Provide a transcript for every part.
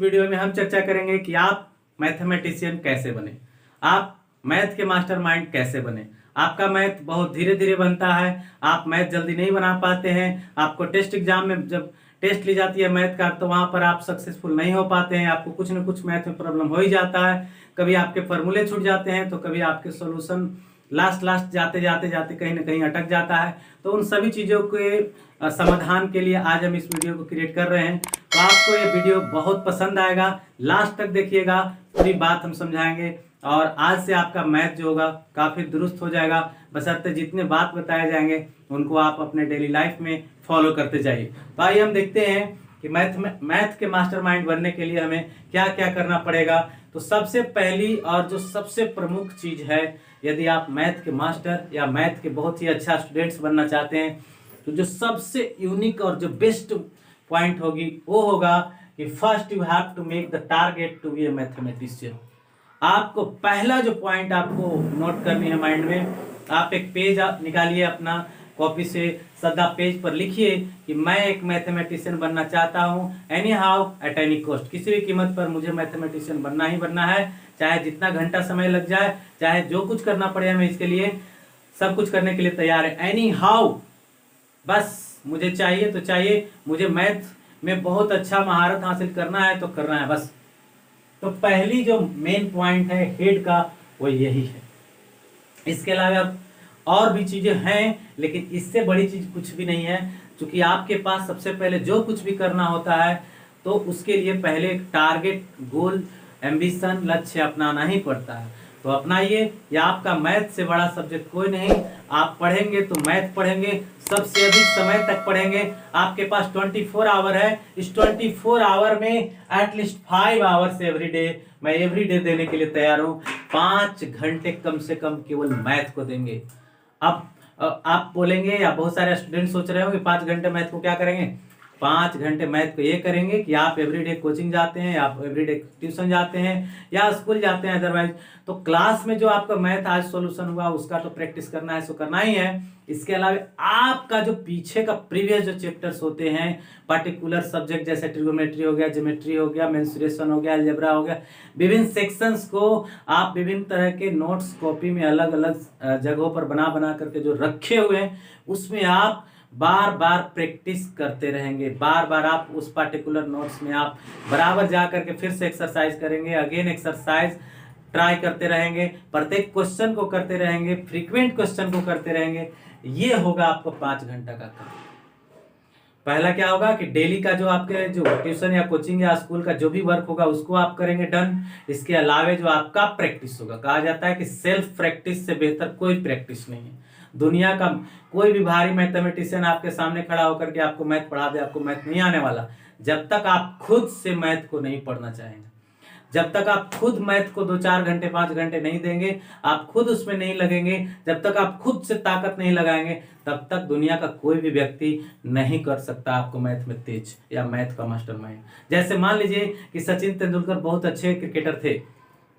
Video में हम चर्चा करेंगे कि आप मैथमेटिशियन कैसे बने, आप मैथ के मास्टरमाइंड कैसे बने। आपका मैथ बहुत धीरे धीरे बनता है, आप मैथ जल्दी नहीं बना पाते हैं। आपको टेस्ट एग्जाम में जब टेस्ट ली जाती है मैथ का, तो वहां पर आप सक्सेसफुल नहीं हो पाते हैं। आपको कुछ न कुछ मैथ में प्रॉब्लम हो ही जाता है। कभी आपके फॉर्मूले छूट जाते हैं, तो कभी आपके सॉल्यूशन लास्ट जाते जाते जाते कहीं ना कहीं अटक जाता है। तो उन सभी चीज़ों के समाधान के लिए आज हम इस वीडियो को क्रिएट कर रहे हैं। तो आपको ये वीडियो बहुत पसंद आएगा, लास्ट तक देखिएगा, पूरी बात हम समझाएंगे और आज से आपका मैथ जो होगा काफ़ी दुरुस्त हो जाएगा। बशर्ते जितने बात बताए जाएंगे उनको आप अपने डेली लाइफ में फॉलो करते जाइए। तो आइए हम देखते हैं कि मैथ के मास्टरमाइंड बनने के लिए हमें क्या क्या करना पड़ेगा। तो सबसे पहली और जो सबसे प्रमुख चीज़ है, यदि आप मैथ के मास्टर या मैथ के बहुत ही अच्छा स्टूडेंट्स बनना चाहते हैं, तो जो सबसे यूनिक और जो बेस्ट पॉइंट होगी वो होगा कि first you have to make the target to be a mathematician. आपको पहला जो पॉइंट आपको नोट करनी है माइंड में, आप एक पेज निकालिए अपना कॉपी से, सदा पेज पर लिखिए कि मैं एक मैथमेटिशियन बनना चाहता हूँ, any how at any cost. किसी भी कीमत पर मुझे मैथमेटिशियन बनना ही बनना है, चाहे जितना घंटा समय लग जाए, चाहे जो कुछ करना पड़े, मैं इसके लिए सब कुछ करने के लिए तैयार है। एनी हाउ, बस मुझे चाहिए तो चाहिए, मुझे मैथ में बहुत अच्छा महारत हासिल करना है तो करना है बस। तो पहली जो मेन पॉइंट है हेड का, वो यही है। इसके अलावा और भी चीजें हैं, लेकिन इससे बड़ी चीज कुछ भी नहीं है। क्योंकि आपके पास सबसे पहले जो कुछ भी करना होता है, तो उसके लिए पहले एक टारगेट, गोल, एम्बिशन, लक्ष्य अपनाना ही पड़ता है। तो अपनाइए, या आपका मैथ से बड़ा सब्जेक्ट कोई नहीं। आप पढ़ेंगे तो मैथ पढ़ेंगे, सबसे अधिक समय तक पढ़ेंगे। आपके पास 24 आवर है, इस 24 आवर में एटलीस्ट 5 आवर्स एवरी डे, मैं एवरी डे देने के लिए तैयार हूँ। 5 घंटे कम से कम केवल मैथ को देंगे। अब आप बोलेंगे, या बहुत सारे स्टूडेंट सोच रहे हो कि 5 घंटे मैथ को क्या करेंगे। 5 घंटे मैथ को ये करेंगे कि आप एवरीडे कोचिंग जाते हैं, आप एवरीडे ट्यूशन जाते हैं या स्कूल जाते हैं, अदरवाइज तो क्लास में जो आपका मैथ आज सॉल्यूशन हुआ उसका तो प्रैक्टिस करना है, सो करना ही है। इसके अलावा आपका जो पीछे का प्रीवियस जो चैप्टर्स होते हैं, पर्टिकुलर सब्जेक्ट जैसे ट्रिगोनोमेट्री हो गया, ज्योमेट्री हो गया, मेंसुरेशन हो गया, अलजेब्रा हो गया, विभिन्न सेक्शंस को आप विभिन्न तरह के नोट्स कॉपी में अलग अलग जगहों पर बना बना करके जो रखे हुए हैं, उसमें आप बार बार प्रैक्टिस करते रहेंगे। बार बार आप उस पर्टिकुलर नोट्स में आप बराबर जा करके फिर से एक्सरसाइज करेंगे, अगेन एक्सरसाइज ट्राई करते रहेंगे, प्रत्येक क्वेश्चन को करते रहेंगे, फ्रीक्वेंट क्वेश्चन को करते रहेंगे। ये होगा आपको 5 घंटा का काम। पहला क्या होगा कि डेली का जो आपके जो ट्यूशन या कोचिंग या स्कूल का जो भी वर्क होगा उसको आप करेंगे, डन। इसके अलावा जो आपका प्रैक्टिस होगा, कहा जाता है कि सेल्फ प्रैक्टिस से बेहतर कोई प्रैक्टिस नहीं है। दुनिया का कोई भी भारी मैथमेटिशियन आपके सामने खड़ा होकर के आपको मैथ पढ़ा दे, आपको मैथ नहीं आने वाला जब तक आप खुद से मैथ को नहीं पढ़ना चाहेंगे। जब तक आप खुद मैथ को 2-4 घंटे 5 घंटे नहीं देंगे, आप खुद उसमें नहीं लगेंगे, जब तक आप खुद से ताकत नहीं लगाएंगे, तब तक दुनिया का कोई भी व्यक्ति नहीं कर सकता आपको मैथ में तेज या मैथ का मास्टरमाइंड। जैसे मान लीजिए कि सचिन तेंदुलकर बहुत अच्छे क्रिकेटर थे,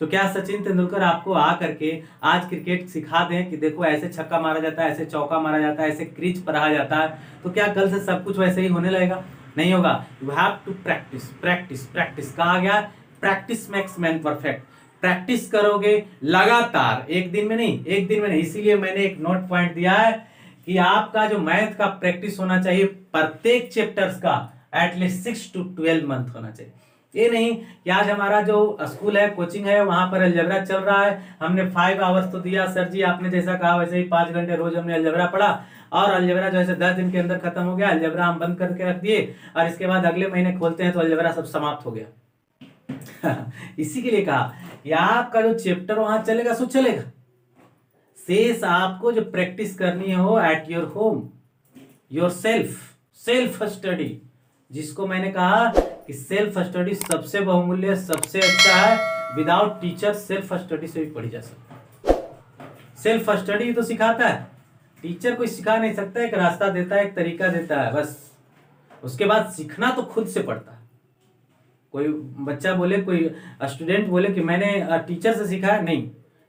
तो क्या सचिन तेंदुलकर आपको आ करके आज क्रिकेट सिखा दें कि देखो ऐसे छक्का मारा जाता है, ऐसे चौका मारा जाता है, ऐसे क्रीज पर आ जाता है, तो क्या कल से सब कुछ वैसे ही होने लगेगा? नहीं होगा। You have to practice practice practice. कहा गया practice makes man perfect. Practice करोगे लगातार, एक दिन में नहीं। इसीलिए मैंने एक नोट पॉइंट दिया है कि आपका जो मैथ का प्रैक्टिस होना चाहिए प्रत्येक चैप्टर्स का एटलीस्ट 6 to 12 मंथ होना चाहिए। ये नहीं कि आज हमारा जो स्कूल है, कोचिंग है, वहां पर अलजेब्रा चल रहा है, हमने 5 आवर्स तो दिया सर जी, आपने जैसा कहा वैसे ही 5 घंटे रोज हमने अलजेब्रा पढ़ा, और अलजेब्रा जो है 10 दिन के अंदर खत्म हो गया, अलजेब्रा हम बंद करके रख दिए, और इसके बाद अगले महीने खोलते हैं तो अलजेब्रा सब समाप्त हो गया। इसी के लिए कहा कि आपका जो चैप्टर वहां चलेगा सो चलेगा, शेष आपको जो प्रैक्टिस करनी हो at your home, your self study, जिसको मैंने कहा कि सेल्फ स्टडी सबसे बहुमूल्य, सबसे अच्छा है। विदाउट टीचर सेल्फ स्टडी से भी पढ़ी जा सकती है। सेल्फ स्टडी तो सिखाता है, टीचर कोई सिखा नहीं सकता, एक रास्ता देता है, एक तरीका देता है, बस। उसके बाद सीखना तो खुद से पड़ता है। कोई बच्चा बोले, कोई स्टूडेंट बोले कि मैंने टीचर से सीखा है, नहीं।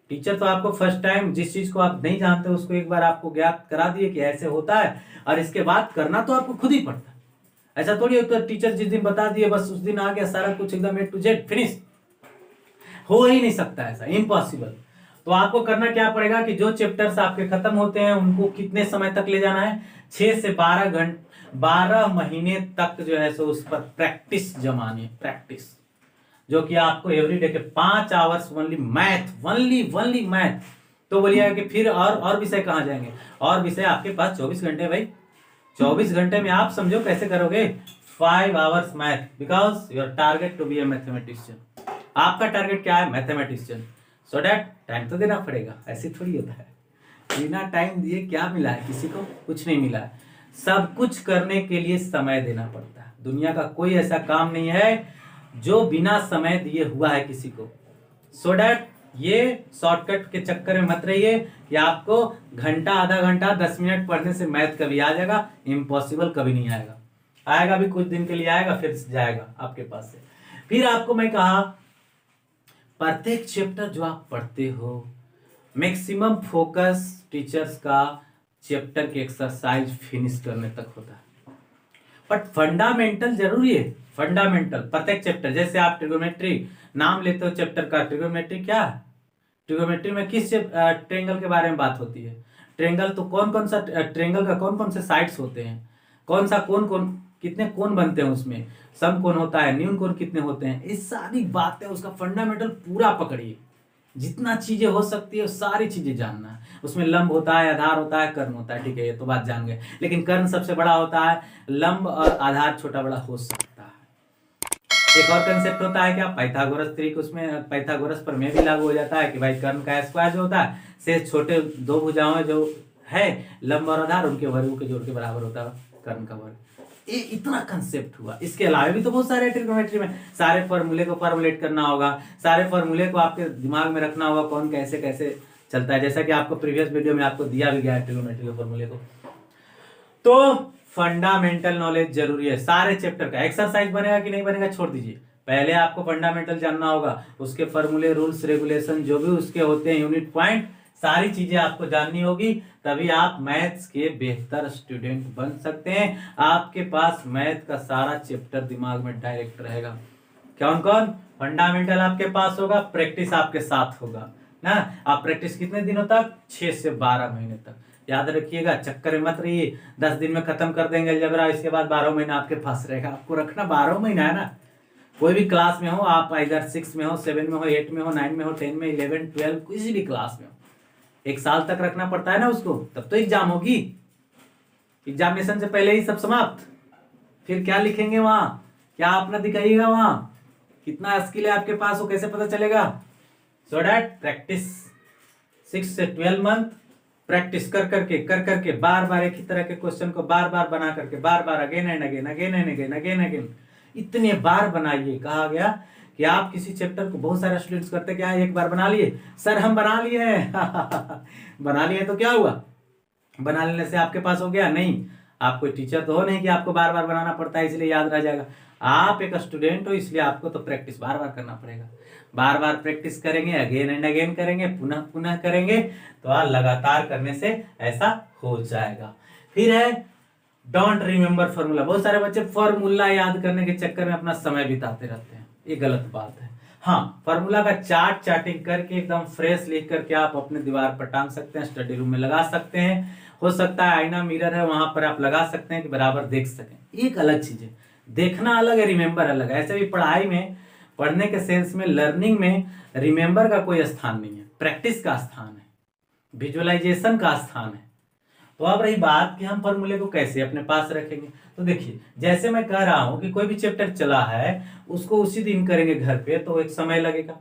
टीचर तो आपको फर्स्ट टाइम जिस चीज को आप नहीं जानते उसको एक बार आपको ज्ञात करा दिए कि ऐसे होता है, और इसके बाद करना तो आपको खुद ही पड़ता है। ऐसा थोड़ी होता है टीचर जिस दिन बता दिए बस उस दिन आ गया सारा कुछ एकदम A to Z फिनिश, हो ही नहीं सकता ऐसा, इम्पॉसिबल। तो आपको करना क्या पड़ेगा कि जो चैप्टर्स आपके खत्म होते हैं उनको कितने समय तक ले जाना है, 6 से 12 घंटे 12 महीने तक जो है सो उस पर प्रैक्टिस जमानी है, प्रैक्टिस, जो कि आपको एवरीडे के 5 hours only math, only math. तो बोलिएगा कि फिर और विषय कहाँ जाएंगे, और विषय आपके पास 24 घंटे भाई, 24 घंटे में आप समझो कैसे करोगे 5 hours math, because your target to be a mathematician. आपका टारगेट क्या है, मैथमेटिशियन। सो डैट टाइम तो देना पड़ेगा, ऐसे थोड़ी होता है, बिना टाइम दिए क्या मिला है, किसी को कुछ नहीं मिला है। सब कुछ करने के लिए समय देना पड़ता है। दुनिया का कोई ऐसा काम नहीं है जो बिना समय दिए हुआ है किसी को। सो डैट ये शॉर्टकट के चक्कर में मत रहिए कि आपको घंटा, आधा घंटा, 10 मिनट पढ़ने से मैथ कभी आ जाएगा, इम्पॉसिबल कभी नहीं आएगा। आएगा भी कुछ दिन के लिए आएगा, फिर जाएगा आपके पास से। फिर आपको मैं कहा प्रत्येक चैप्टर जो आप पढ़ते हो मैक्सिमम फोकस टीचर्स का चैप्टर की एक्सरसाइज फिनिश करने तक होता है, बट फंडामेंटल जरूरी है। फंडामेंटल प्रत्येक चैप्टर, जैसे आप ट्रिगोमेट्री नाम लेते हो चैप्टर का, ट्रिगोमेट्री क्या है, ट्रिगोमेट्री में किस ट्रेंगल के बारे में बात होती है। ट्रेंगल तो कौन कौन सा, ट्रेंगल का कौन कौन से साइड्स होते हैं, कौन सा कोण कितने कोण बनते हैं उसमें, सम कोण होता है, न्यून कोण कितने होते हैं, ये सारी बातें उसका फंडामेंटल पूरा पकड़िए, जितना चीजें हो सकती है सारी चीजें जानना है। उसमें लंब होता है, आधार होता है, कर्ण होता है, ठीक है ये तो बात जान गए, लेकिन कर्ण सबसे बड़ा होता है, लंब और आधार छोटा बड़ा हो सकता है। एक और कंसेप्ट होता है क्या, पाइथागोरस ट्रिक, उसमें पाइथागोरस पर में भी लागू हो जाता है कि भाई कर्ण का स्क्वायर जो होता है से छोटे दो भुजाओं जो है लंब और आधार उनके वर्गों के जोड़ के बराबर होता है कर्ण का वर्ग। ये इतना कंसेप्ट हुआ। इसके अलावा भी तो बहुत सारे ट्रिग्नोमेट्री में सारे फॉर्मूले को फॉर्मुलेट करना होगा, सारे फॉर्मूले को आपके दिमाग में रखना होगा, कौन कैसे कैसे चलता है, जैसा कि आपको प्रीवियस वीडियो में आपको दिया भी गया है ट्रिग्नोमेट्री के फॉर्मूले को। तो फंडामेंटल नॉलेज जरूरी है सारे चैप्टर का। एक्सरसाइज बनेगा कि नहीं बनेगा छोड़ दीजिए, पहले आपको फंडामेंटल जानना होगा, उसके फॉर्मूले, रूल्स, रेगुलेशन जो भी उसके होते हैं, यूनिट पॉइंट, सारी चीजें आपको जाननी होगी, तभी आप मैथ्स के बेहतर स्टूडेंट बन सकते हैं। आपके पास मैथ का सारा चैप्टर दिमाग में डायरेक्ट रहेगा। कौन कौन, फंडामेंटल आपके पास होगा, प्रैक्टिस आपके साथ होगा ना। आप प्रैक्टिस कितने दिनों तक, 6 से 12 महीने तक। याद रखिएगा, चक्कर में मत रहिए 10 दिन में खत्म कर देंगे अलजेब्रा, इसके बाद 12 महीना आपके पास रहेगा। आपको रखना 12 महीना है ना। कोई भी क्लास में हो आप, इधर 6 में हो, 7 में हो, 8 में हो, 9 में हो, 10 में, 11, 12, किसी भी क्लास में हो, 1 साल तक रखना पड़ता है ना उसको, तब तो एग्जाम होगी। एग्जामिनेशन से पहले ही सब समाप्त, फिर क्या लिखेंगे वहां, क्या अपना दिखाइएगा वहां, कितना स्किल है आपके पास वो कैसे पता चलेगा। सो डैट प्रैक्टिस 6 से 12 मंथ प्रैक्टिस कर करके बार बार एक ही तरह के क्वेश्चन को बार बार बना करके, बार बार again and again, again and again, again again, इतने बार बनाइए। कहा गया कि आप किसी चैप्टर को, बहुत सारे स्टूडेंट्स करते क्या, एक बार बना लिए, सर हम बना लिए हैं बना लिए तो क्या हुआ, बना लेने से आपके पास हो गया, नहीं। आप कोई टीचर तो हो नहीं कि आपको बार बार बनाना पड़ता है इसलिए याद रह जाएगा। आप एक स्टूडेंट हो इसलिए आपको तो प्रैक्टिस बार बार करना पड़ेगा। बार बार प्रैक्टिस करेंगे, अगेन एंड अगेन करेंगे, पुनः पुनः करेंगे, तो आप लगातार करने से ऐसा हो जाएगा। फिर है डोंट रिमेम्बर फॉर्मूला। बहुत सारे बच्चे फॉर्मूला याद करने के चक्कर में अपना समय बिताते रहते हैं, ये गलत बात है। हाँ, फॉर्मूला का चार्टिंग करके एकदम फ्रेश लिख करके आप अपने दीवार पर टांग सकते हैं, स्टडी रूम में लगा सकते हैं, हो सकता है आईना मिरर है वहां पर आप लगा सकते हैं कि बराबर देख सकें। एक अलग चीज है, देखना अलग है, रिमेम्बर अलग है। ऐसे भी पढ़ाई में, पढ़ने के सेंस में, लर्निंग में रिमेम्बर का कोई स्थान नहीं है, प्रैक्टिस का स्थान है, विजुअलाइजेशन का स्थान है। तो अब रही बात कि हम फॉर्मूले को कैसे अपने पास रखेंगे, तो देखिए जैसे मैं कह रहा हूं कि कोई भी चैप्टर चला है उसको उसी दिन करेंगे घर पे, तो एक समय लगेगा।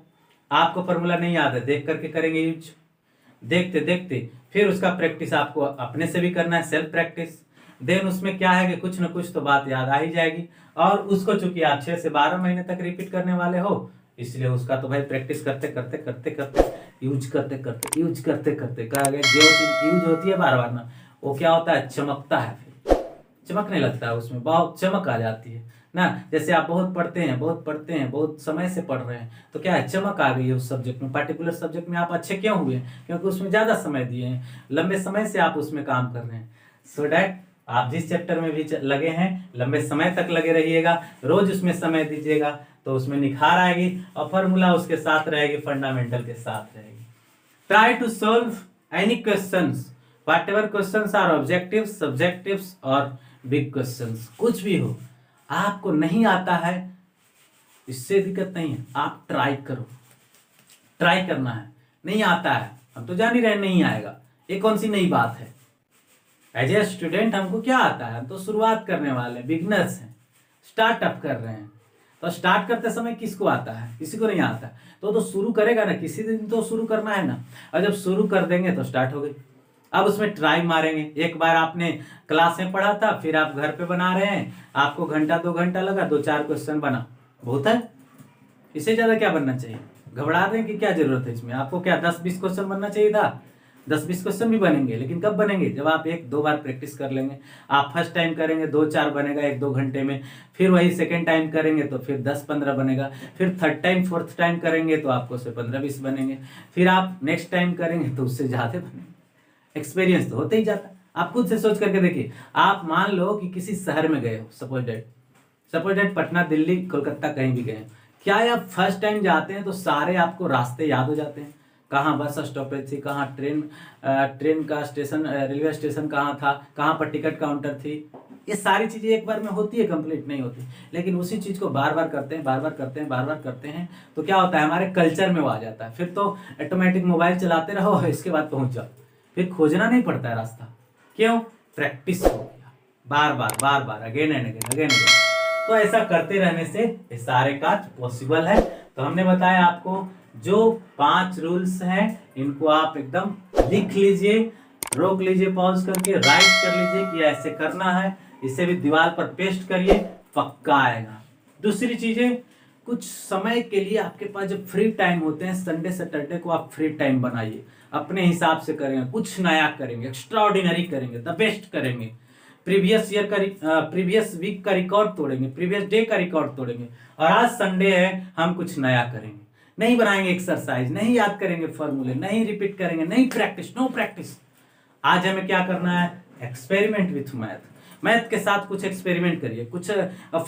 आपको फॉर्मूला नहीं याद है, देख करके करेंगे यूज, देखते देखते, फिर उसका प्रैक्टिस आपको अपने से भी करना है, सेल्फ प्रैक्टिस। देन उसमें क्या है कि कुछ ना कुछ तो बात याद आ ही जाएगी, और उसको चूंकि आप 6 से 12 महीने तक रिपीट करने वाले हो, इसलिए उसका तो भाई प्रैक्टिस करते करते करते करते, यूज करते करते कहा गया, जो चीज यूज होती है बार बार ना, वो क्या होता है, चमकता है, फिर चमकने लगता है, उसमें बहुत चमक आ जाती है ना। जैसे आप बहुत पढ़ते हैं, बहुत समय से पढ़ रहे हैं, तो क्या है, चमक आ गई है उस सब्जेक्ट में, पार्टिकुलर सब्जेक्ट में आप अच्छे क्यों हुए, क्योंकि उसमें ज्यादा समय दिए हैं, लंबे समय से आप उसमें काम कर रहे हैं। सो डैट आप जिस चैप्टर में भी लगे हैं लंबे समय तक लगे रहिएगा, रोज उसमें समय दीजिएगा तो उसमें निखार आएगी और फॉर्मूला उसके साथ रहेगी, फंडामेंटल के साथ रहेगी। Try to solve any questions, whatever questions are objectives, subjectives और बिग क्वेश्चंस, कुछ भी हो आपको नहीं आता है इससे दिक्कत नहीं है, आप ट्राई करो, ट्राई करना है। नहीं आता है हम तो जान ही रहे नहीं आएगा, ये कौन सी नई बात है। एज ए स्टूडेंट हमको क्या आता है, हम तो शुरुआत करने वाले हैं, बिगनर्स हैं, स्टार्टअप कर रहे हैं। तो स्टार्ट करते समय किसको आता है, किसी को नहीं आता, तो शुरू करेगा ना, किसी दिन तो शुरू करना है ना, और जब शुरू कर देंगे तो स्टार्ट हो गई। अब उसमें ट्राई मारेंगे, एक बार आपने क्लास में पढ़ा था, फिर आप घर पे बना रहे हैं, आपको घंटा 2 घंटा लगा, 2-4 क्वेश्चन बना, बहुत है, इससे ज़्यादा क्या बनना चाहिए। घबरा रहे हैं कि क्या जरूरत है इसमें, आपको क्या 10-20 क्वेश्चन बनना चाहिए था। 10-20 क्वेश्चन भी बनेंगे, लेकिन कब बनेंगे, जब आप 1-2 बार प्रैक्टिस कर लेंगे। आप फर्स्ट टाइम करेंगे 2-4 बनेगा 1-2 घंटे में, फिर वही सेकेंड टाइम करेंगे तो फिर 10-15 बनेगा, फिर थर्ड टाइम फोर्थ टाइम करेंगे तो आपको उससे 15-20 बनेंगे, फिर आप नेक्स्ट टाइम करेंगे तो उससे ज़्यादा बनेंगे। एक्सपीरियंस तो होते ही जाता। आप खुद से सोच करके देखिए, आप मान लो कि किसी शहर में गए हो, सपोज डेट पटना, दिल्ली, कोलकाता, कहीं भी गए, क्या आप फर्स्ट टाइम जाते हैं तो सारे आपको रास्ते याद हो जाते हैं, कहाँ बस स्टॉपेज थी, कहाँ ट्रेन का स्टेशन, रेलवे स्टेशन कहाँ था, कहाँ पर टिकट काउंटर थी, ये सारी चीज़ें एक बार में होती है, कंप्लीट नहीं होती। लेकिन उसी चीज़ को बार बार करते हैं, बार बार करते हैं तो क्या होता है, हमारे कल्चर में वो आ जाता है। फिर तो ऑटोमेटिक मोबाइल चलाते रहो, इसके बाद पहुँच जाओ, फिर खोजना नहीं पड़ता है रास्ता। क्यों, प्रैक्टिस हो गया, बार बार अगेन एंड अगेन। तो ऐसा करते रहने से ये सारे काज पॉसिबल है। तो हमने बताया आपको जो 5 रूल्स हैं, इनको आप एकदम लिख लीजिए, रोक लीजिए पॉज करके, राइट कर लीजिए कि ऐसे करना है, इसे भी दीवार पर पेस्ट करिए, पक्का आएगा। दूसरी चीजें, कुछ समय के लिए आपके पास जब फ्री टाइम होते हैं, संडे सैटरडे को आप फ्री टाइम बनाइए, अपने हिसाब से करेंगे, कुछ नया करेंगे, एक्स्ट्राऑर्डिनरी करेंगे, द बेस्ट करेंगे, प्रीवियस वीक का रिकॉर्ड तोड़ेंगे, प्रीवियस डे का रिकॉर्ड तोड़ेंगे, और आज संडे है हम कुछ नया करेंगे। नहीं बनाएंगे एक्सरसाइज, नहीं याद करेंगे फॉर्मूले, नहीं रिपीट करेंगे, नहीं प्रैक्टिस, नो प्रैक्टिस। आज हमें क्या करना है, एक्सपेरिमेंट विथ मैथ के साथ कुछ एक्सपेरिमेंट करिए, कुछ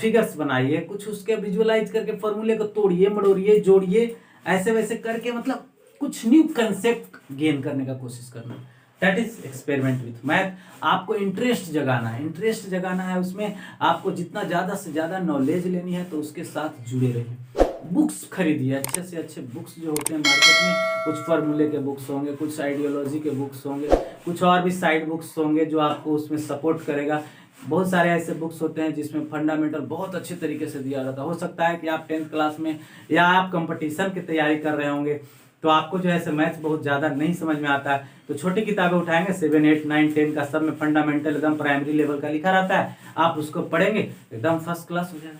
फिगर्स बनाइए, कुछ उसके विजुअलाइज करके फॉर्मूले को तोड़िए, मड़ोड़िए, जोड़िए, ऐसे वैसे करके, मतलब कुछ न्यू कंसेप्ट गेन करने का कोशिश करना। That is experiment with math. आपको इंटरेस्ट जगाना है, उसमें आपको जितना ज़्यादा से ज़्यादा नॉलेज लेनी है तो उसके साथ जुड़े रहिए। बुक्स खरीदिए, अच्छे से अच्छे बुक्स जो होते हैं मार्केट में, कुछ फार्मूले के बुक्स होंगे, कुछ आइडियोलॉजी के बुक्स होंगे, कुछ और भी साइड बुक्स होंगे जो आपको उसमें सपोर्ट करेगा। बहुत सारे ऐसे बुक्स होते हैं जिसमें फंडामेंटल बहुत अच्छे तरीके से दिया जाता है। हो सकता है कि आप 10th क्लास में या आप कंपटीशन की तैयारी कर रहे होंगे तो आपको जो है मैथ्स बहुत ज़्यादा नहीं समझ में आता है, तो छोटी किताबें उठाएंगे, 7, 8, 9, 10 का सब में फंडामेंटल एकदम प्राइमरी लेवल का लिखा रहता है, आप उसको पढ़ेंगे एकदम फर्स्ट क्लास हो जाएगा।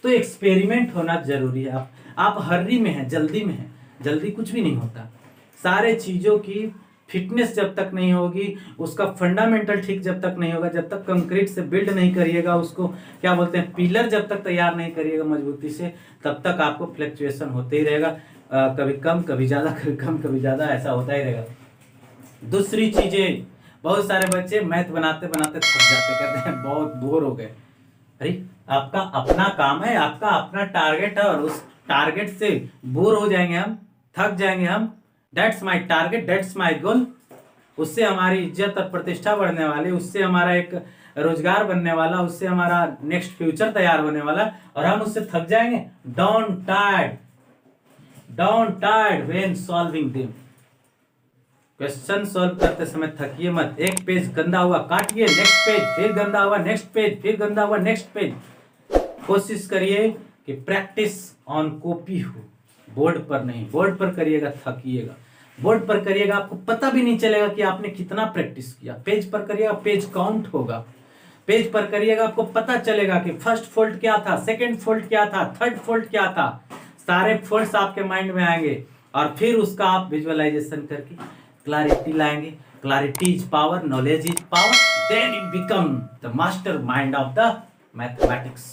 तो एक्सपेरिमेंट होना जरूरी है। आप हर्री में हैं, जल्दी में हैं, जल्दी कुछ भी नहीं होता। सारे चीज़ों की फिटनेस जब तक नहीं होगी, उसका फंडामेंटल ठीक जब तक नहीं होगा, जब तक कंक्रीट से बिल्ड नहीं करिएगा, उसको क्या बोलते हैं, पिलर जब तक तैयार नहीं करिएगा मजबूती से, तब तक आपको फ्लक्चुएशन होते ही रहेगा, कभी कम कभी ज़्यादा, कभी कम कभी ज़्यादा, ऐसा होता ही रहेगा। दूसरी चीज़ें, बहुत सारे बच्चे मैथ बनाते बनाते थक जाते, कहते हैं बहुत बोर हो गए। अरे आपका अपना काम है, आपका अपना टारगेट है, और उस टारगेट से बोर हो जाएंगे हम, थक जाएंगे हम, that's my target, that's my goal, उससे हमारी इज्जत और प्रतिष्ठा बढ़ने वाली, उससे हमारा एक रोजगार बनने वाला, उससे हमारा नेक्स्ट फ्यूचर तैयार होने वाला, और हम उससे थक जाएंगे। Don't tired when solving them. Question solve करते समय थकिए मत, एक पेज गंदा हुआ काटिए, नेक्स्ट पेज, फिर गंदा हुआ नेक्स्ट पेज, फिर गंदा हुआ नेक्स्ट पेज। कोशिश करिए कि प्रैक्टिस ऑन कॉपी हो, बोर्ड पर नहीं। बोर्ड पर करिएगा थकिएगा, बोर्ड पर करिएगा आपको पता भी नहीं चलेगा कि आपने कितना प्रैक्टिस किया। पेज पर करिएगा, पेज काउंट होगा। पेज पर करिएगा, आपको पता चलेगा कि फर्स्ट फोल्ड क्या था, सेकंड फोल्ड क्या था, थर्ड फोल्ड क्या था, सारे फोल्ड्स आपके माइंड में आएंगे, और फिर उसका आप विजुअलाइजेशन करके क्लैरिटी लाएंगे। Clarity is power, knowledge is power, then it become the master mind of the mathematics.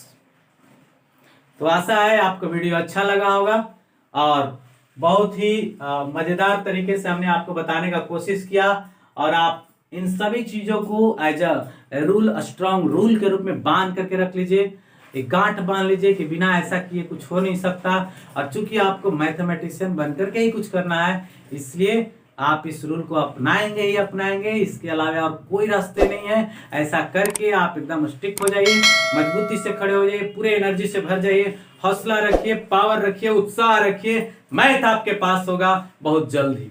तो आशा है आपको वीडियो अच्छा लगा होगा, और बहुत ही मजेदार तरीके से हमने आपको बताने का कोशिश किया, और आप इन सभी चीजों को as a rule, strong rule के रूप में बांध करके रख लीजिए, एक गांठ बांध लीजिए कि बिना ऐसा किए कुछ हो नहीं सकता। और चूंकि आपको मैथमेटिशियन बन करके ही कुछ करना है, इसलिए आप इस रूल को अपनाएंगे ही अपनाएंगे, इसके अलावा और कोई रास्ते नहीं है। ऐसा करके आप एकदम स्टिक हो जाइए, मजबूती से खड़े हो जाइए, पूरे एनर्जी से भर जाइए, हौसला रखिए, पावर रखिए, उत्साह रखिए। मैथ आपके पास होगा बहुत जल्द ही।